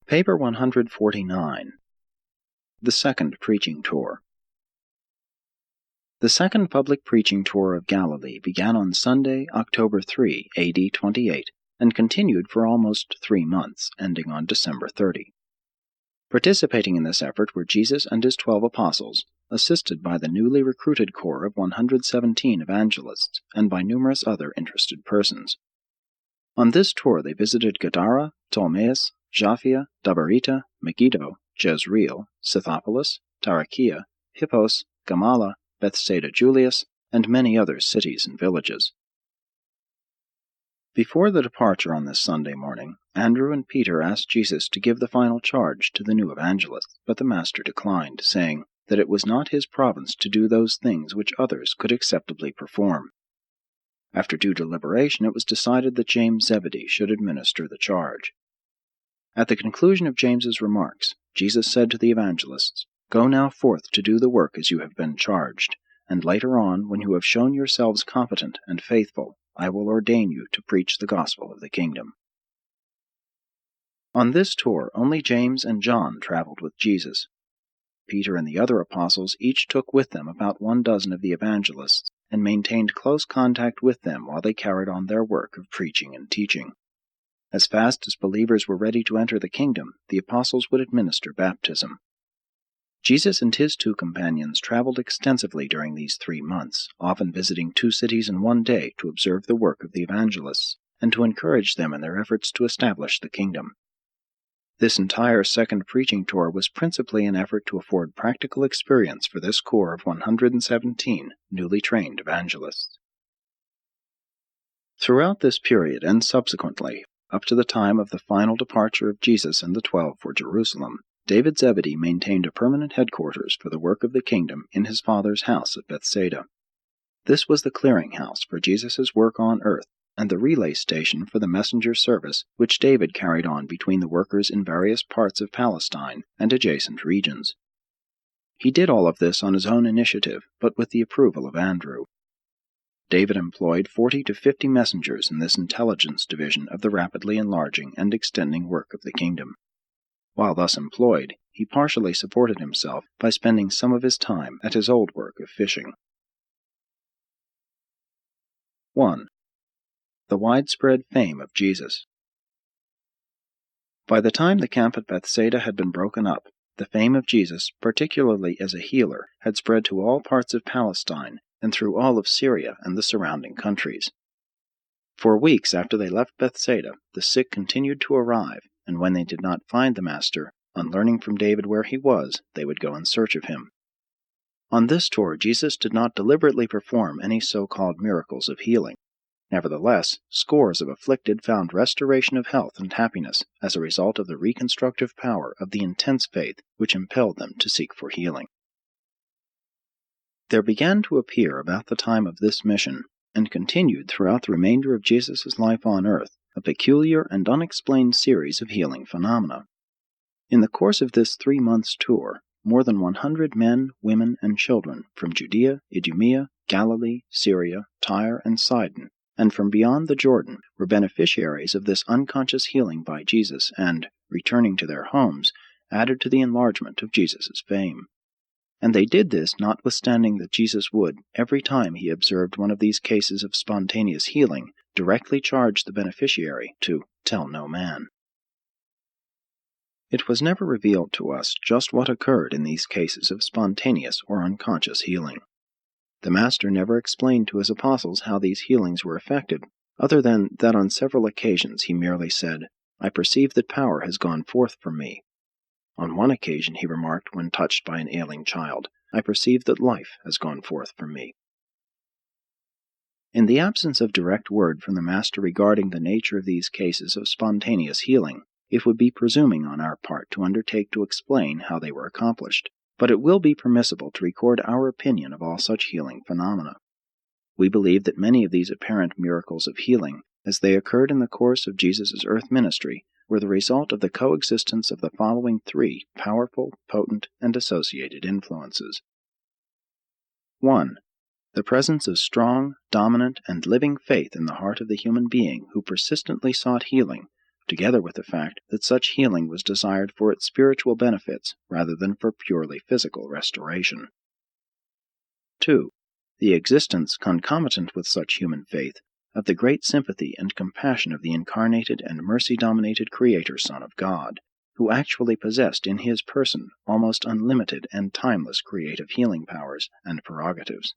Paper 149. The Second Preaching Tour. The second public preaching tour of Galilee began on Sunday, October 3, AD 28, and continued for almost 3 months, ending on December 30. Participating in this effort were Jesus and his 12 apostles, assisted by the newly recruited corps of 117 evangelists, and by numerous other interested persons. On this tour they visited Gadara, Ptolemais, Japhia, Dabarita, Megiddo, Jezreel, Scythopolis, Tarichaea, Hippos, Gamala, Bethsaida Julius, and many other cities and villages. Before the departure on this Sunday morning, Andrew and Peter asked Jesus to give the final charge to the new evangelists, but the Master declined, saying that it was not his province to do those things which others could acceptably perform. After due deliberation, it was decided that James Zebedee should administer the charge. At the conclusion of James's remarks, Jesus said to the evangelists, "Go now forth to do the work as you have been charged, and later on, when you have shown yourselves competent and faithful, I will ordain you to preach the gospel of the kingdom." On this tour, only James and John traveled with Jesus. Peter and the other apostles each took with them about 12 of the evangelists, and maintained close contact with them while they carried on their work of preaching and teaching. As fast as believers were ready to enter the kingdom, the apostles would administer baptism. Jesus and his 2 companions traveled extensively during these 3 months, often visiting 2 cities in one day to observe the work of the evangelists, and to encourage them in their efforts to establish the kingdom. This entire second preaching tour was principally an effort to afford practical experience for this corps of 117 newly trained evangelists. Throughout this period and subsequently, up to the time of the final departure of Jesus and the 12 for Jerusalem, David Zebedee maintained a permanent headquarters for the work of the kingdom in his father's house at Bethsaida. This was the clearinghouse for Jesus' work on earth, and the relay station for the messenger service which David carried on between the workers in various parts of Palestine and adjacent regions. He did all of this on his own initiative, but with the approval of Andrew. David employed 40 to 50 messengers in this intelligence division of the rapidly enlarging and extending work of the kingdom. While thus employed, he partially supported himself by spending some of his time at his old work of fishing. 1. The widespread fame of Jesus. By the time the camp at Bethsaida had been broken up, the fame of Jesus, particularly as a healer, had spread to all parts of Palestine and through all of Syria and the surrounding countries. For weeks after they left Bethsaida, the sick continued to arrive, and when they did not find the Master, on learning from David where he was, they would go in search of him. On this tour, Jesus did not deliberately perform any so-called miracles of healing. Nevertheless, scores of afflicted found restoration of health and happiness as a result of the reconstructive power of the intense faith which impelled them to seek for healing. There began to appear about the time of this mission, and continued throughout the remainder of Jesus' life on earth, a peculiar and unexplained series of healing phenomena. In the course of this 3 months' tour, more than 100 men, women, and children from Judea, Idumea, Galilee, Syria, Tyre, and Sidon, and from beyond the Jordan, were beneficiaries of this unconscious healing by Jesus and, returning to their homes, added to the enlargement of Jesus' fame. And they did this notwithstanding that Jesus would, every time he observed one of these cases of spontaneous healing, directly charge the beneficiary to tell no man. It was never revealed to us just what occurred in these cases of spontaneous or unconscious healing. The Master never explained to his apostles how these healings were effected, other than that on several occasions he merely said, "I perceive that power has gone forth from me." On one occasion he remarked when touched by an ailing child, "I perceive that life has gone forth from me." In the absence of direct word from the Master regarding the nature of these cases of spontaneous healing, it would be presuming on our part to undertake to explain how they were accomplished, but it will be permissible to record our opinion of all such healing phenomena. We believe that many of these apparent miracles of healing, as they occurred in the course of Jesus' earth ministry, were the result of the coexistence of the following 3 powerful, potent, and associated influences. 1. The presence of strong, dominant, and living faith in the heart of the human being who persistently sought healing, together with the fact that such healing was desired for its spiritual benefits rather than for purely physical restoration. 2. The existence, concomitant with such human faith, of the great sympathy and compassion of the incarnated and mercy-dominated Creator Son of God, who actually possessed in his person almost unlimited and timeless creative healing powers and prerogatives.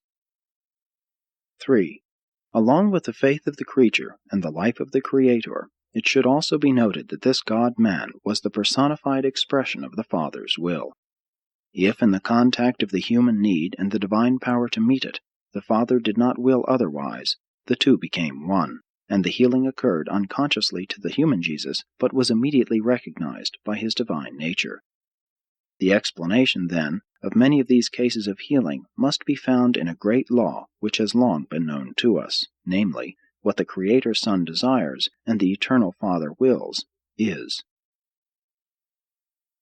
3. Along with the faith of the creature and the life of the Creator, it should also be noted that this God-man was the personified expression of the Father's will. If, in the contact of the human need and the divine power to meet it, the Father did not will otherwise, the two became one, and the healing occurred unconsciously to the human Jesus, but was immediately recognized by his divine nature. The explanation, then, of many of these cases of healing must be found in a great law which has long been known to us, namely, what the Creator Son desires and the Eternal Father wills is.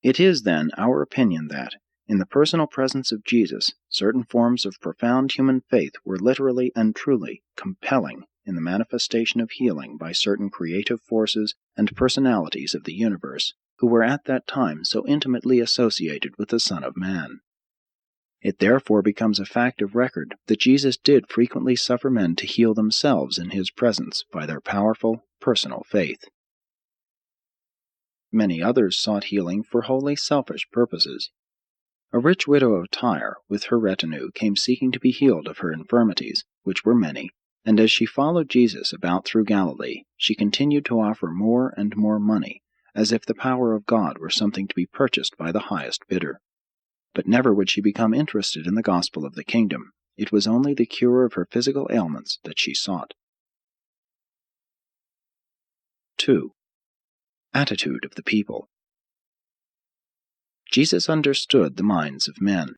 It is, then, our opinion that, in the personal presence of Jesus, certain forms of profound human faith were literally and truly compelling in the manifestation of healing by certain creative forces and personalities of the universe, who were at that time so intimately associated with the Son of Man. It therefore becomes a fact of record that Jesus did frequently suffer men to heal themselves in his presence by their powerful, personal faith. Many others sought healing for wholly selfish purposes. A rich widow of Tyre, with her retinue, came seeking to be healed of her infirmities, which were many, and as she followed Jesus about through Galilee, she continued to offer more and more money, as if the power of God were something to be purchased by the highest bidder. But never would she become interested in the gospel of the kingdom. It was only the cure of her physical ailments that she sought. 2. Attitude of the people. Jesus understood the minds of men.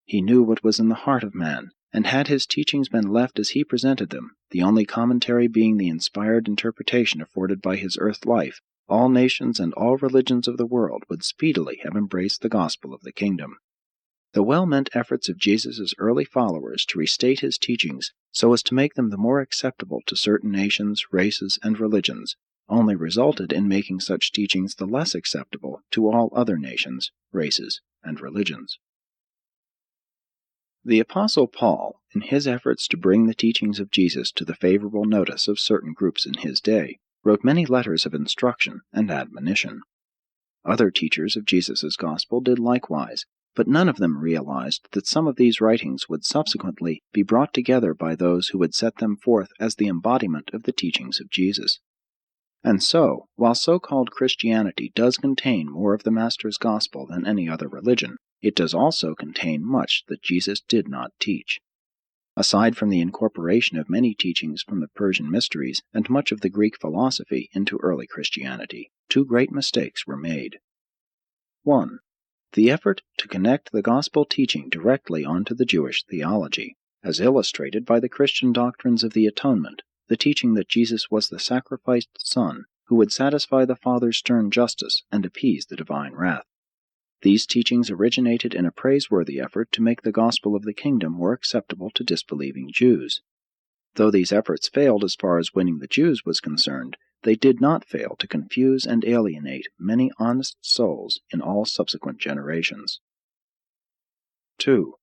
He knew what was in the heart of man, and had his teachings been left as he presented them, the only commentary being the inspired interpretation afforded by his earth life, all nations and all religions of the world would speedily have embraced the gospel of the kingdom. The well-meant efforts of Jesus' early followers to restate his teachings so as to make them the more acceptable to certain nations, races, and religions only resulted in making such teachings the less acceptable to all other nations, races, and religions. The Apostle Paul, in his efforts to bring the teachings of Jesus to the favorable notice of certain groups in his day, wrote many letters of instruction and admonition. Other teachers of Jesus' gospel did likewise, but none of them realized that some of these writings would subsequently be brought together by those who would set them forth as the embodiment of the teachings of Jesus. And so, while so-called Christianity does contain more of the Master's gospel than any other religion, it does also contain much that Jesus did not teach. Aside from the incorporation of many teachings from the Persian mysteries and much of the Greek philosophy into early Christianity, two great mistakes were made. 1. The effort to connect the gospel teaching directly onto the Jewish theology, as illustrated by the Christian doctrines of the atonement, the teaching that Jesus was the sacrificed Son who would satisfy the Father's stern justice and appease the divine wrath. These teachings originated in a praiseworthy effort to make the gospel of the kingdom more acceptable to disbelieving Jews. Though these efforts failed as far as winning the Jews was concerned, they did not fail to confuse and alienate many honest souls in all subsequent generations. 2.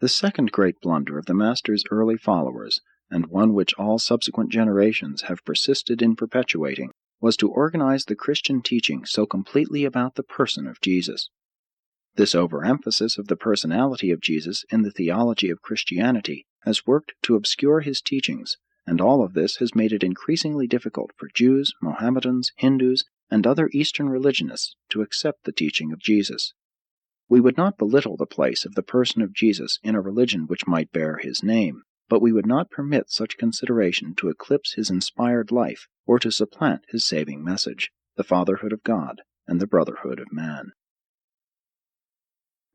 The second great blunder of the Master's early followers, and one which all subsequent generations have persisted in perpetuating, was to organize the Christian teaching so completely about the person of Jesus. This overemphasis of the personality of Jesus in the theology of Christianity has worked to obscure his teachings, and all of this has made it increasingly difficult for Jews, Mohammedans, Hindus, and other Eastern religionists to accept the teaching of Jesus. We would not belittle the place of the person of Jesus in a religion which might bear his name, but we would not permit such consideration to eclipse his inspired life or to supplant his saving message, the fatherhood of God and the brotherhood of man.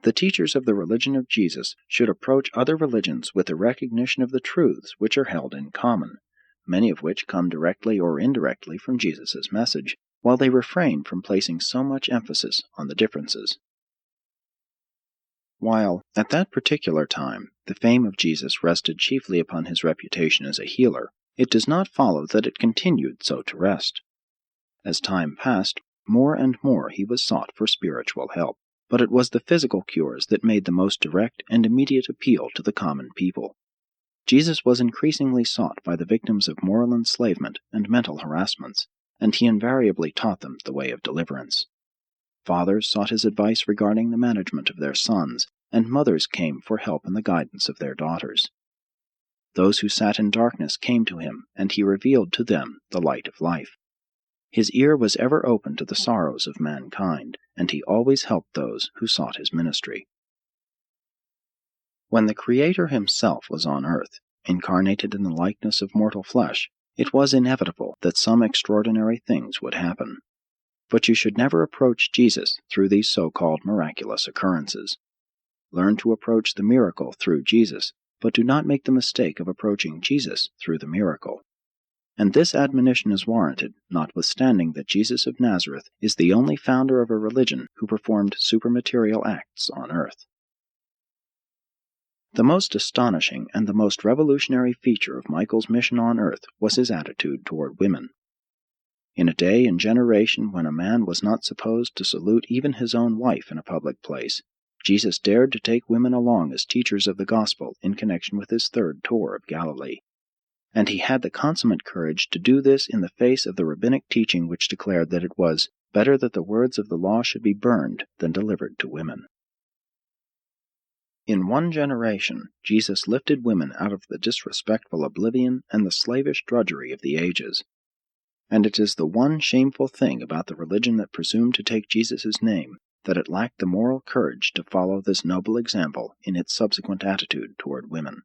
The teachers of the religion of Jesus should approach other religions with the recognition of the truths which are held in common, many of which come directly or indirectly from Jesus' message, while they refrain from placing so much emphasis on the differences. While, at that particular time, the fame of Jesus rested chiefly upon his reputation as a healer, it does not follow that it continued so to rest. As time passed, more and more he was sought for spiritual help, but it was the physical cures that made the most direct and immediate appeal to the common people. Jesus was increasingly sought by the victims of moral enslavement and mental harassments, and he invariably taught them the way of deliverance. Fathers sought his advice regarding the management of their sons, and mothers came for help in the guidance of their daughters. Those who sat in darkness came to him, and he revealed to them the light of life. His ear was ever open to the sorrows of mankind, and he always helped those who sought his ministry. When the Creator himself was on earth, incarnated in the likeness of mortal flesh, it was inevitable that some extraordinary things would happen. But you should never approach Jesus through these so-called miraculous occurrences. Learn to approach the miracle through Jesus, but do not make the mistake of approaching Jesus through the miracle. And this admonition is warranted, notwithstanding that Jesus of Nazareth is the only founder of a religion who performed supermaterial acts on earth. The most astonishing and the most revolutionary feature of Michael's mission on earth was his attitude toward women. In a day and generation when a man was not supposed to salute even his own wife in a public place, Jesus dared to take women along as teachers of the gospel in connection with his third tour of Galilee. And he had the consummate courage to do this in the face of the rabbinic teaching which declared that it was better that the words of the law should be burned than delivered to women. In one generation, Jesus lifted women out of the disrespectful oblivion and the slavish drudgery of the ages. And it is the one shameful thing about the religion that presumed to take Jesus' name, that it lacked the moral courage to follow this noble example in its subsequent attitude toward women.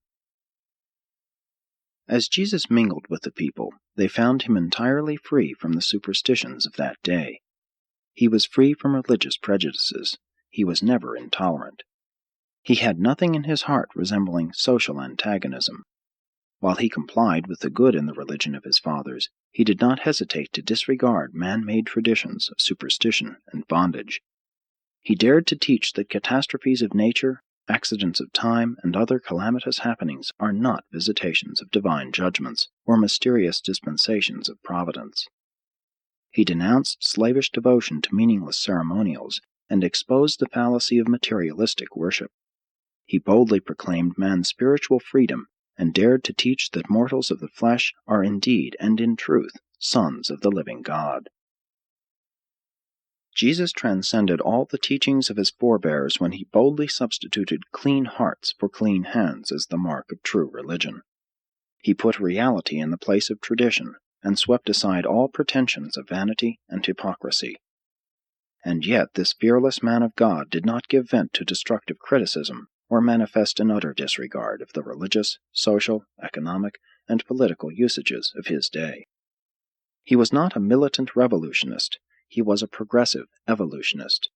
As Jesus mingled with the people, they found him entirely free from the superstitions of that day. He was free from religious prejudices. He was never intolerant. He had nothing in his heart resembling social antagonism. While he complied with the good in the religion of his fathers, he did not hesitate to disregard man-made traditions of superstition and bondage. He dared to teach that catastrophes of nature, accidents of time, and other calamitous happenings are not visitations of divine judgments or mysterious dispensations of providence. He denounced slavish devotion to meaningless ceremonials and exposed the fallacy of materialistic worship. He boldly proclaimed man's spiritual freedom and dared to teach that mortals of the flesh are indeed and in truth sons of the living God. Jesus transcended all the teachings of his forebears when he boldly substituted clean hearts for clean hands as the mark of true religion. He put reality in the place of tradition and swept aside all pretensions of vanity and hypocrisy. And yet this fearless man of God did not give vent to destructive criticism or manifest an utter disregard of the religious, social, economic, and political usages of his day. He was not a militant revolutionist. He was a progressive evolutionist.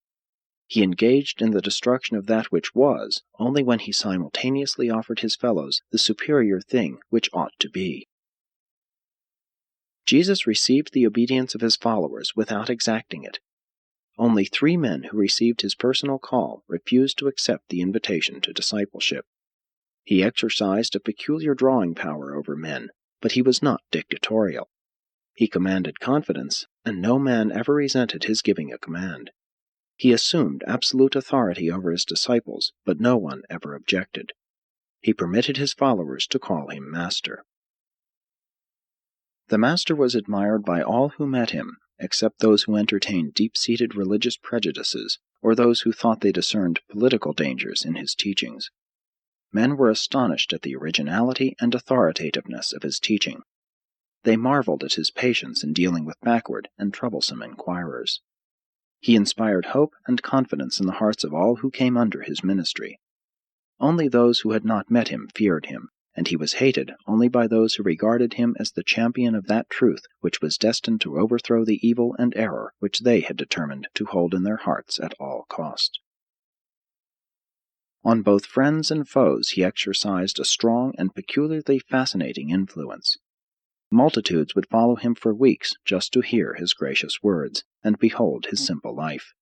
He engaged in the destruction of that which was, only when he simultaneously offered his fellows the superior thing which ought to be. Jesus received the obedience of his followers without exacting it. Only 3 men who received his personal call refused to accept the invitation to discipleship. He exercised a peculiar drawing power over men, but he was not dictatorial. He commanded confidence, and no man ever resented his giving a command. He assumed absolute authority over his disciples, but no one ever objected. He permitted his followers to call him Master. The Master was admired by all who met him, except those who entertained deep-seated religious prejudices, or those who thought they discerned political dangers in his teachings. Men were astonished at the originality and authoritativeness of his teaching. They marveled at his patience in dealing with backward and troublesome inquirers. He inspired hope and confidence in the hearts of all who came under his ministry. Only those who had not met him feared him, and he was hated only by those who regarded him as the champion of that truth which was destined to overthrow the evil and error which they had determined to hold in their hearts at all cost. On both friends and foes he exercised a strong and peculiarly fascinating influence. Multitudes would follow him for weeks just to hear his gracious words and behold his simple life.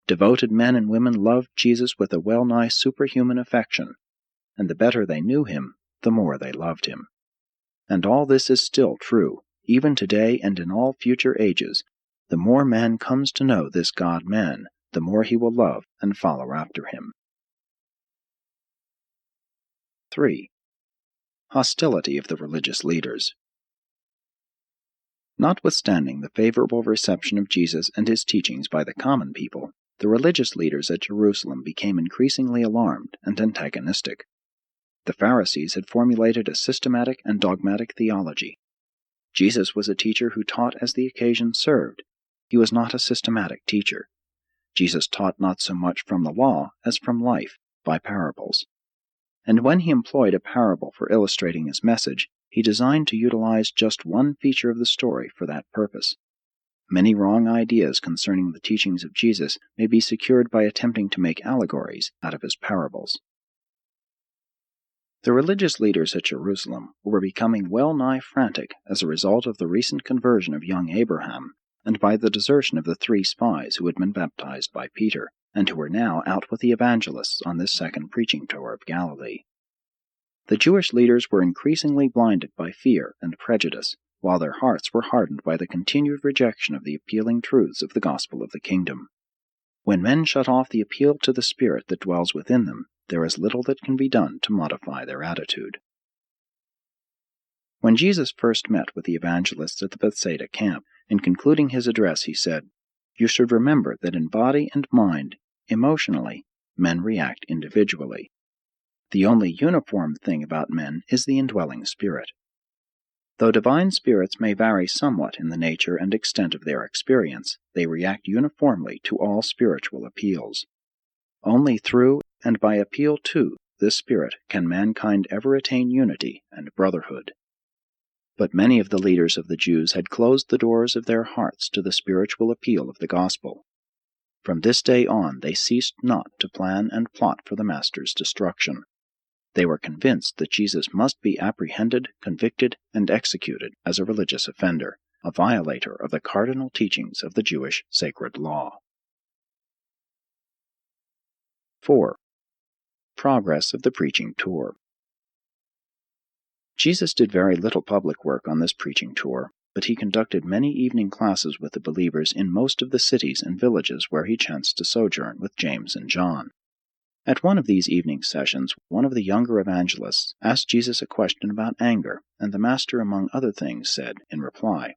Devoted men and women loved Jesus with a well-nigh superhuman affection, and the better they knew him, the more they loved him. And all this is still true, even today and in all future ages, The more man comes to know this God-man, the more he will love and follow after him. 3. Hostility of the religious leaders. Notwithstanding the favorable reception of Jesus and his teachings by the common people, the religious leaders at Jerusalem became increasingly alarmed and antagonistic. The Pharisees had formulated a systematic and dogmatic theology. Jesus was a teacher who taught as the occasion served. He was not a systematic teacher. Jesus taught not so much from the law as from life, by parables. And when he employed a parable for illustrating his message, he designed to utilize just one feature of the story for that purpose. Many wrong ideas concerning the teachings of Jesus may be secured by attempting to make allegories out of his parables. The religious leaders at Jerusalem were becoming well-nigh frantic as a result of the recent conversion of young Abraham, and by the desertion of the 3 spies who had been baptized by Peter, and who were now out with the evangelists on this second preaching tour of Galilee. The Jewish leaders were increasingly blinded by fear and prejudice, while their hearts were hardened by the continued rejection of the appealing truths of the gospel of the kingdom. When men shut off the appeal to the Spirit that dwells within them, there is little that can be done to modify their attitude. When Jesus first met with the evangelists at the Bethsaida camp, in concluding his address he said, "You should remember that in body and mind, emotionally, men react individually. The only uniform thing about men is the indwelling Spirit. Though divine spirits may vary somewhat in the nature and extent of their experience, they react uniformly to all spiritual appeals. Only through and by appeal to this Spirit can mankind ever attain unity and brotherhood." But many of the leaders of the Jews had closed the doors of their hearts to the spiritual appeal of the gospel. From this day on they ceased not to plan and plot for the Master's destruction. They were convinced that Jesus must be apprehended, convicted, and executed as a religious offender, a violator of the cardinal teachings of the Jewish sacred law. 4. Progress of the preaching tour. Jesus did very little public work on this preaching tour, but he conducted many evening classes with the believers in most of the cities and villages where he chanced to sojourn with James and John. At one of these evening sessions, one of the younger evangelists asked Jesus a question about anger, and the Master, among other things, said, in reply,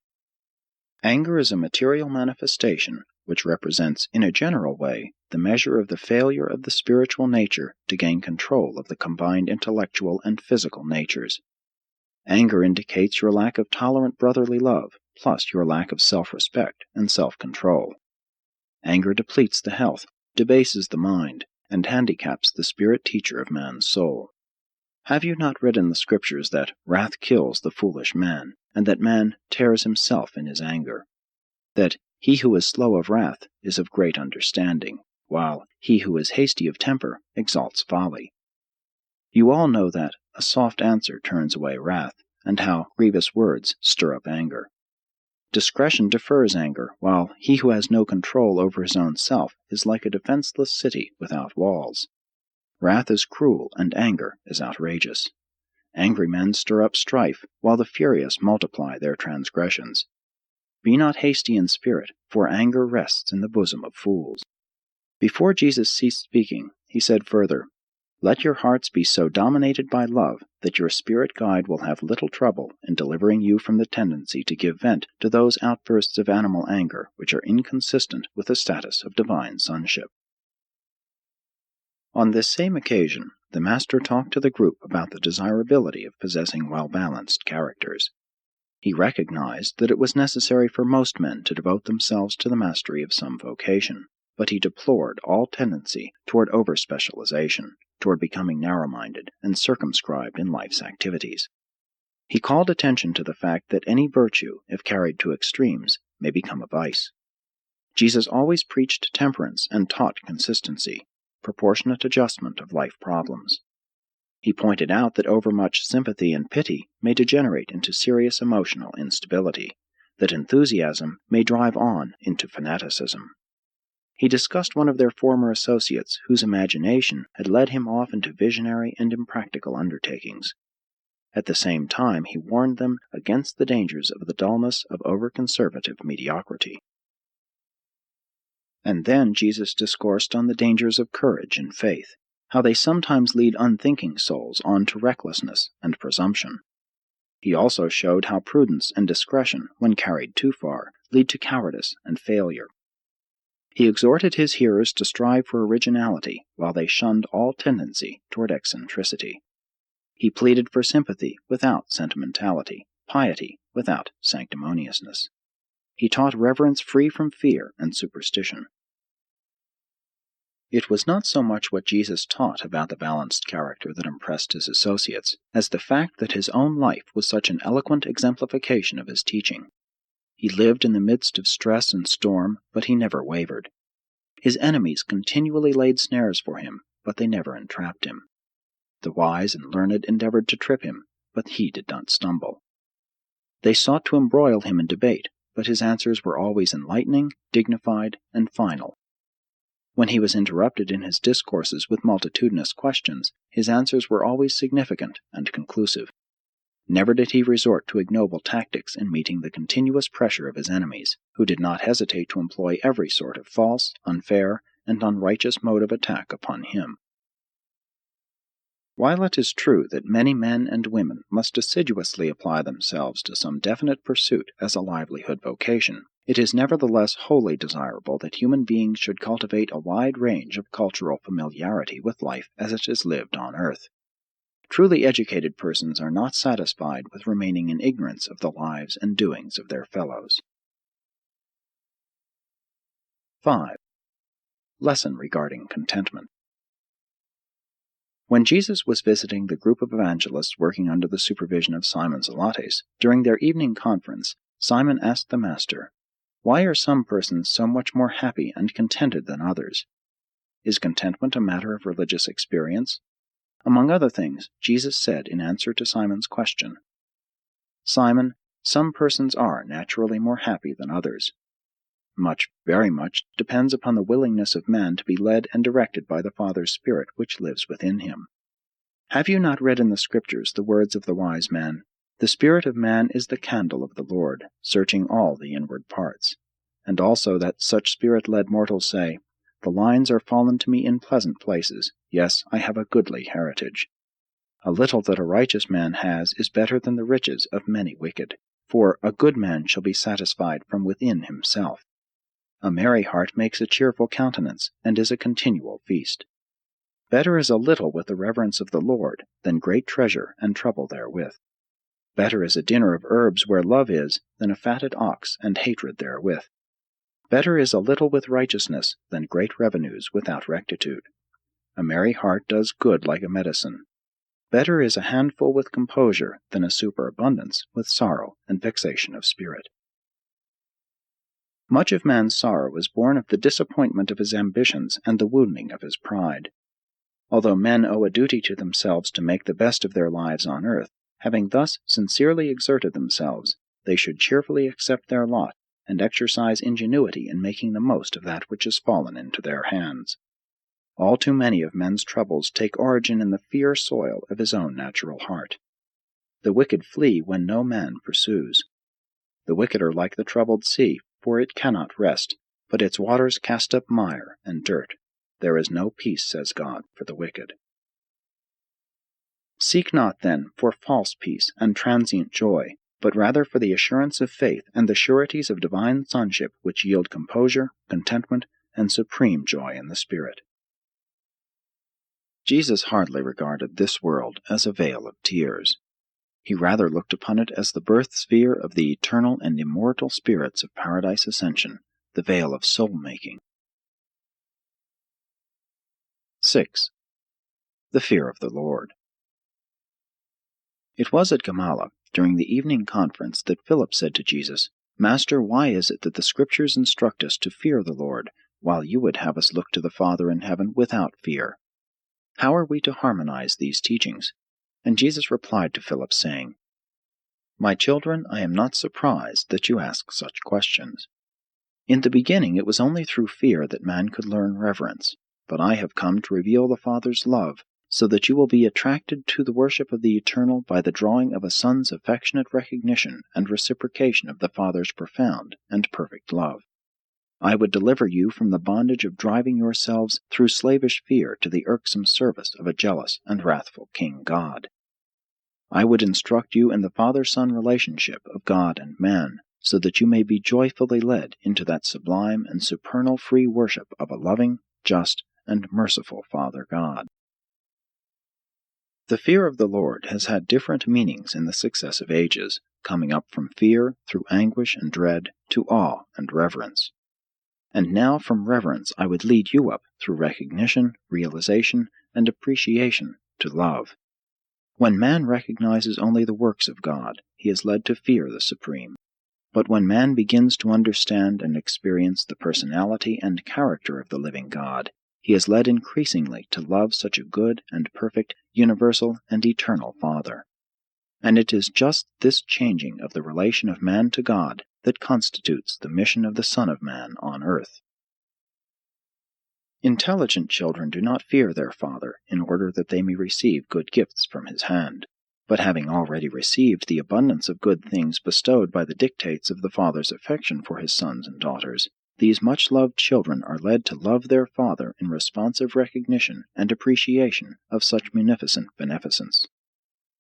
"Anger is a material manifestation which represents, in a general way, the measure of the failure of the spiritual nature to gain control of the combined intellectual and physical natures. Anger indicates your lack of tolerant brotherly love, plus your lack of self-respect and self-control. Anger depletes the health, debases the mind, and handicaps the spirit teacher of man's soul. Have you not read in the Scriptures that wrath kills the foolish man, and that man tears himself in his anger? That he who is slow of wrath is of great understanding, while he who is hasty of temper exalts folly. You all know that a soft answer turns away wrath, and how grievous words stir up anger. Discretion defers anger, while he who has no control over his own self is like a defenseless city without walls. Wrath is cruel, and anger is outrageous. Angry men stir up strife, while the furious multiply their transgressions. Be not hasty in spirit, for anger rests in the bosom of fools." Before Jesus ceased speaking, he said further, "Let your hearts be so dominated by love that your spirit guide will have little trouble in delivering you from the tendency to give vent to those outbursts of animal anger which are inconsistent with the status of divine sonship." On this same occasion, the Master talked to the group about the desirability of possessing well-balanced characters. He recognized that it was necessary for most men to devote themselves to the mastery of some vocation, but he deplored all tendency toward over-specialization, toward becoming narrow-minded and circumscribed in life's activities. He called attention to the fact that any virtue, if carried to extremes, may become a vice. Jesus always preached temperance and taught consistency, proportionate adjustment of life problems. He pointed out that overmuch sympathy and pity may degenerate into serious emotional instability, that enthusiasm may drive on into fanaticism. He discussed one of their former associates whose imagination had led him off into visionary and impractical undertakings. At the same time, he warned them against the dangers of the dullness of over-conservative mediocrity. And then Jesus discoursed on the dangers of courage and faith, how they sometimes lead unthinking souls on to recklessness and presumption. He also showed how prudence and discretion, when carried too far, lead to cowardice and failure. He exhorted his hearers to strive for originality, while they shunned all tendency toward eccentricity. He pleaded for sympathy without sentimentality, piety without sanctimoniousness. He taught reverence free from fear and superstition. It was not so much what Jesus taught about the balanced character that impressed his associates, as the fact that his own life was such an eloquent exemplification of his teaching. He lived in the midst of stress and storm, but he never wavered. His enemies continually laid snares for him, but they never entrapped him. The wise and learned endeavored to trip him, but he did not stumble. They sought to embroil him in debate, but his answers were always enlightening, dignified, and final. When he was interrupted in his discourses with multitudinous questions, his answers were always significant and conclusive. Never did he resort to ignoble tactics in meeting the continuous pressure of his enemies, who did not hesitate to employ every sort of false, unfair, and unrighteous mode of attack upon him. While it is true that many men and women must assiduously apply themselves to some definite pursuit as a livelihood vocation, it is nevertheless wholly desirable that human beings should cultivate a wide range of cultural familiarity with life as it is lived on earth. Truly educated persons are not satisfied with remaining in ignorance of the lives and doings of their fellows. 5. Lesson regarding contentment. When Jesus was visiting the group of evangelists working under the supervision of Simon Zelotes, during their evening conference, Simon asked the Master, "Why are some persons so much more happy and contented than others? Is contentment a matter of religious experience?" Among other things, Jesus said in answer to Simon's question, "Simon, some persons are naturally more happy than others. Much, very much, depends upon the willingness of man to be led and directed by the Father's Spirit which lives within him. Have you not read in the Scriptures the words of the wise man, 'The spirit of man is the candle of the Lord, searching all the inward parts,' and also that such spirit-led mortals say, 'The lines are fallen to me in pleasant places, yes, I have a goodly heritage.' A little that a righteous man has is better than the riches of many wicked, for a good man shall be satisfied from within himself. A merry heart makes a cheerful countenance, and is a continual feast. Better is a little with the reverence of the Lord than great treasure and trouble therewith. Better is a dinner of herbs where love is than a fatted ox and hatred therewith. Better is a little with righteousness than great revenues without rectitude. A merry heart does good like a medicine. Better is a handful with composure than a superabundance with sorrow and vexation of spirit." Much of man's sorrow is born of the disappointment of his ambitions and the wounding of his pride. Although men owe a duty to themselves to make the best of their lives on earth, having thus sincerely exerted themselves, they should cheerfully accept their lot and exercise ingenuity in making the most of that which has fallen into their hands. All too many of men's troubles take origin in the fierce soil of his own natural heart. The wicked flee when no man pursues. The wicked are like the troubled sea, for it cannot rest, but its waters cast up mire and dirt. There is no peace, says God, for the wicked. Seek not, then, for false peace and transient joy, but rather for the assurance of faith and the sureties of divine sonship which yield composure, contentment, and supreme joy in the Spirit. Jesus hardly regarded this world as a vale of tears. He rather looked upon it as the birth sphere of the eternal and immortal spirits of paradise ascension, the vale of soul-making. 6. The fear of the Lord. It was at Gamala, during the evening conference, that Philip said to Jesus, "Master, why is it that the Scriptures instruct us to fear the Lord, while you would have us look to the Father in heaven without fear? How are we to harmonize these teachings?" And Jesus replied to Philip, saying, "My children, I am not surprised that you ask such questions. In the beginning it was only through fear that man could learn reverence, but I have come to reveal the Father's love, so that you will be attracted to the worship of the Eternal by the drawing of a Son's affectionate recognition and reciprocation of the Father's profound and perfect love. I would deliver you from the bondage of driving yourselves through slavish fear to the irksome service of a jealous and wrathful King God. I would instruct you in the Father-Son relationship of God and man, so that you may be joyfully led into that sublime and supernal free worship of a loving, just, and merciful Father God. The fear of the Lord has had different meanings in the successive ages, coming up from fear through anguish and dread to awe and reverence. And now from reverence I would lead you up through recognition, realization, and appreciation to love. When man recognizes only the works of God, he is led to fear the Supreme. But when man begins to understand and experience the personality and character of the living God, he is led increasingly to love such a good and perfect, universal and eternal Father. And it is just this changing of the relation of man to God that constitutes the mission of the Son of Man on earth. Intelligent children do not fear their father in order that they may receive good gifts from his hand, but having already received the abundance of good things bestowed by the dictates of the Father's affection for his sons and daughters, these much-loved children are led to love their Father in responsive recognition and appreciation of such munificent beneficence.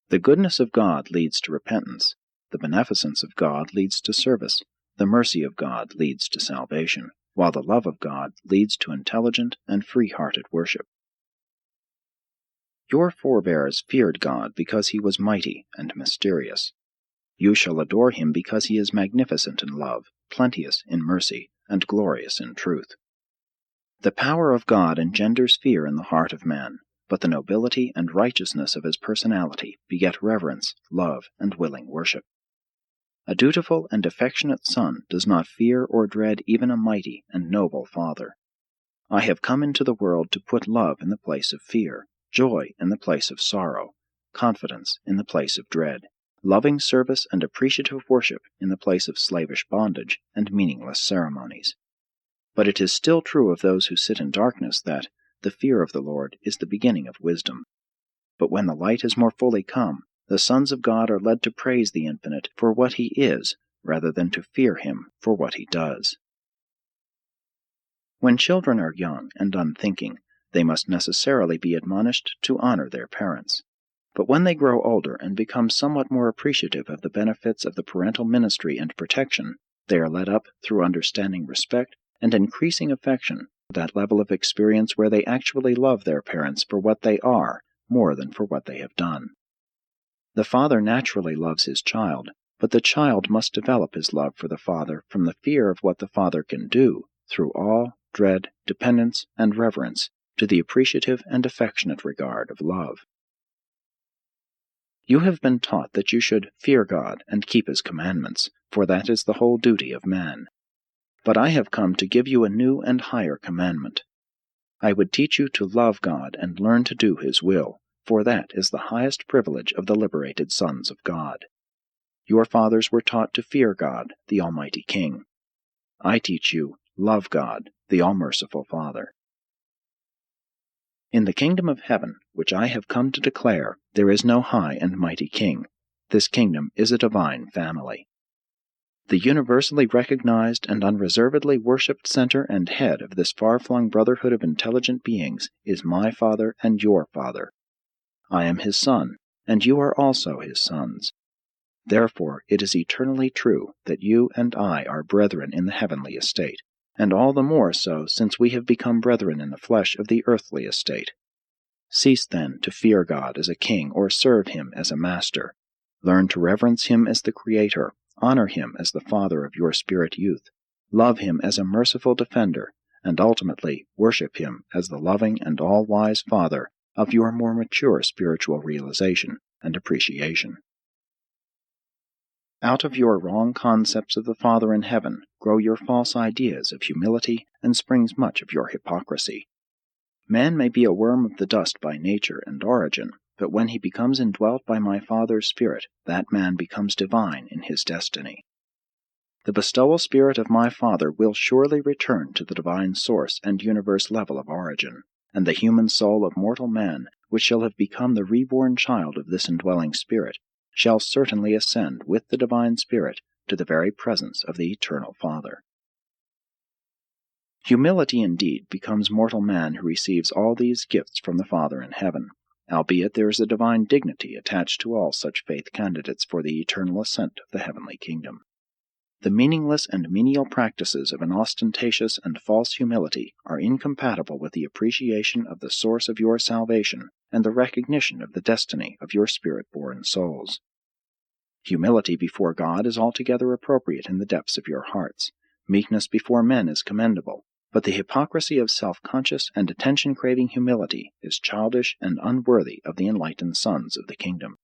The goodness of God leads to repentance, the beneficence of God leads to service, the mercy of God leads to salvation, while the love of God leads to intelligent and free-hearted worship. Your forebears feared God because he was mighty and mysterious. You shall adore him because he is magnificent in love, plenteous in mercy, and glorious in truth. The power of God engenders fear in the heart of man, but the nobility and righteousness of his personality beget reverence, love, and willing worship. A dutiful and affectionate son does not fear or dread even a mighty and noble father. I have come into the world to put love in the place of fear, joy in the place of sorrow, confidence in the place of dread, loving service and appreciative worship in the place of slavish bondage and meaningless ceremonies. But it is still true of those who sit in darkness that the fear of the Lord is the beginning of wisdom. But when the light has more fully come, the sons of God are led to praise the Infinite for what he is, rather than to fear him for what he does. When children are young and unthinking, they must necessarily be admonished to honor their parents. But when they grow older and become somewhat more appreciative of the benefits of the parental ministry and protection, they are led up through understanding respect and increasing affection to that level of experience where they actually love their parents for what they are more than for what they have done. The father naturally loves his child, but the child must develop his love for the father from the fear of what the father can do, through awe, dread, dependence, and reverence, to the appreciative and affectionate regard of love. You have been taught that you should fear God and keep his commandments, for that is the whole duty of man. But I have come to give you a new and higher commandment. I would teach you to love God and learn to do his will, for that is the highest privilege of the liberated sons of God. Your fathers were taught to fear God, the Almighty King. I teach you, love God, the all-merciful Father. In the kingdom of heaven, which I have come to declare, there is no high and mighty king. This kingdom is a divine family. The universally recognized and unreservedly worshipped center and head of this far-flung brotherhood of intelligent beings is my Father and your Father. I am his son, and you are also his sons. Therefore it is eternally true that you and I are brethren in the heavenly estate, and all the more so since we have become brethren in the flesh of the earthly estate. Cease then to fear God as a king or serve him as a master. Learn to reverence him as the Creator, honor him as the Father of your spirit youth, love him as a merciful defender, and ultimately worship him as the loving and all-wise Father of your more mature spiritual realization and appreciation. Out of your wrong concepts of the Father in heaven grow your false ideas of humility, and springs much of your hypocrisy. Man may be a worm of the dust by nature and origin, but when he becomes indwelt by my Father's Spirit, that man becomes divine in his destiny. The bestowal spirit of my Father will surely return to the divine source and universe level of origin, and the human soul of mortal man, which shall have become the reborn child of this indwelling spirit, shall certainly ascend with the divine Spirit to the very presence of the eternal Father. Humility indeed becomes mortal man who receives all these gifts from the Father in heaven, albeit there is a divine dignity attached to all such faith candidates for the eternal ascent of the heavenly kingdom. The meaningless and menial practices of an ostentatious and false humility are incompatible with the appreciation of the source of your salvation and the recognition of the destiny of your spirit-born souls. Humility before God is altogether appropriate in the depths of your hearts. Meekness before men is commendable, but the hypocrisy of self-conscious and attention-craving humility is childish and unworthy of the enlightened sons of the kingdom.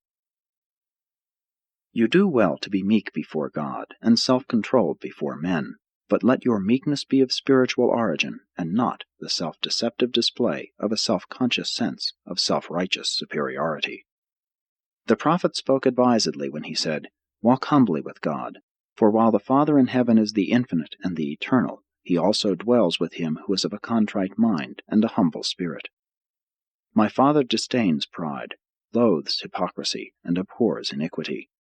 You do well to be meek before God and self-controlled before men, but let your meekness be of spiritual origin, and not the self-deceptive display of a self-conscious sense of self-righteous superiority. The prophet spoke advisedly when he said, "Walk humbly with God, for while the Father in heaven is the infinite and the eternal, he also dwells with him who is of a contrite mind and a humble spirit. My Father disdains pride, loathes hypocrisy, and abhors iniquity."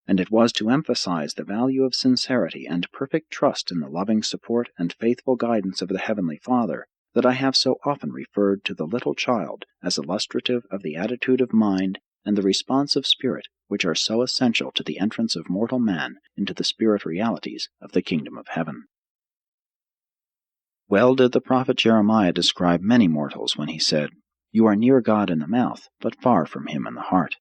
And it was to emphasize the value of sincerity and perfect trust in the loving support and faithful guidance of the Heavenly Father that I have so often referred to the little child as illustrative of the attitude of mind and the response of spirit which are so essential to the entrance of mortal man into the spirit realities of the kingdom of heaven. Well did the prophet Jeremiah describe many mortals when he said, "You are near God in the mouth, but far from him in the heart."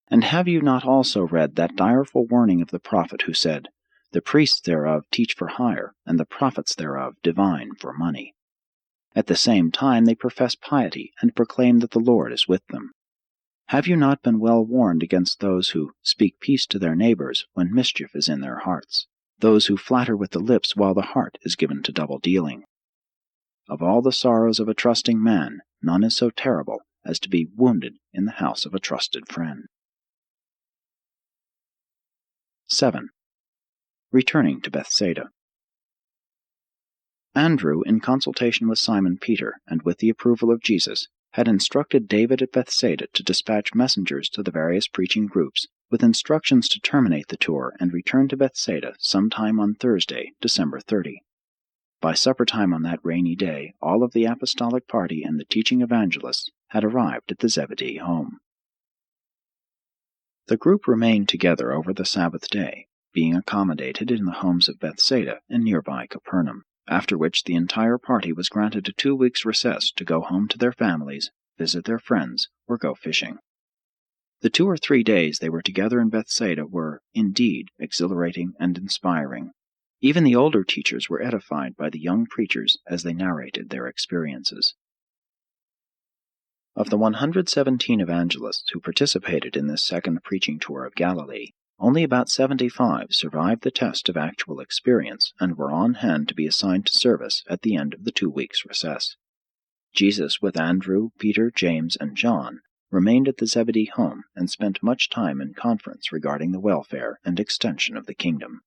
And have you not also read that direful warning of the prophet who said, "The priests thereof teach for hire, and the prophets thereof divine for money"? At the same time they profess piety and proclaim that the Lord is with them. Have you not been well warned against those who speak peace to their neighbors when mischief is in their hearts, those who flatter with the lips while the heart is given to double dealing? Of all the sorrows of a trusting man, none is so terrible as to be wounded in the house of a trusted friend. 7. Returning to Bethsaida. Andrew, in consultation with Simon Peter and with the approval of Jesus, had instructed David at Bethsaida to dispatch messengers to the various preaching groups, with instructions to terminate the tour and return to Bethsaida sometime on Thursday, December 30. By supper time on that rainy day, all of the apostolic party and the teaching evangelists had arrived at the Zebedee home. The group remained together over the Sabbath day, being accommodated in the homes of Bethsaida and nearby Capernaum, after which the entire party was granted a 2 weeks' recess to go home to their families, visit their friends, or go fishing. The 2 or 3 days they were together in Bethsaida were, indeed, exhilarating and inspiring. Even the older teachers were edified by the young preachers as they narrated their experiences. Of the 117 evangelists who participated in this second preaching tour of Galilee, only about 75 survived the test of actual experience and were on hand to be assigned to service at the end of the 2 weeks' recess. Jesus, with Andrew, Peter, James, and John, remained at the Zebedee home and spent much time in conference regarding the welfare and extension of the kingdom.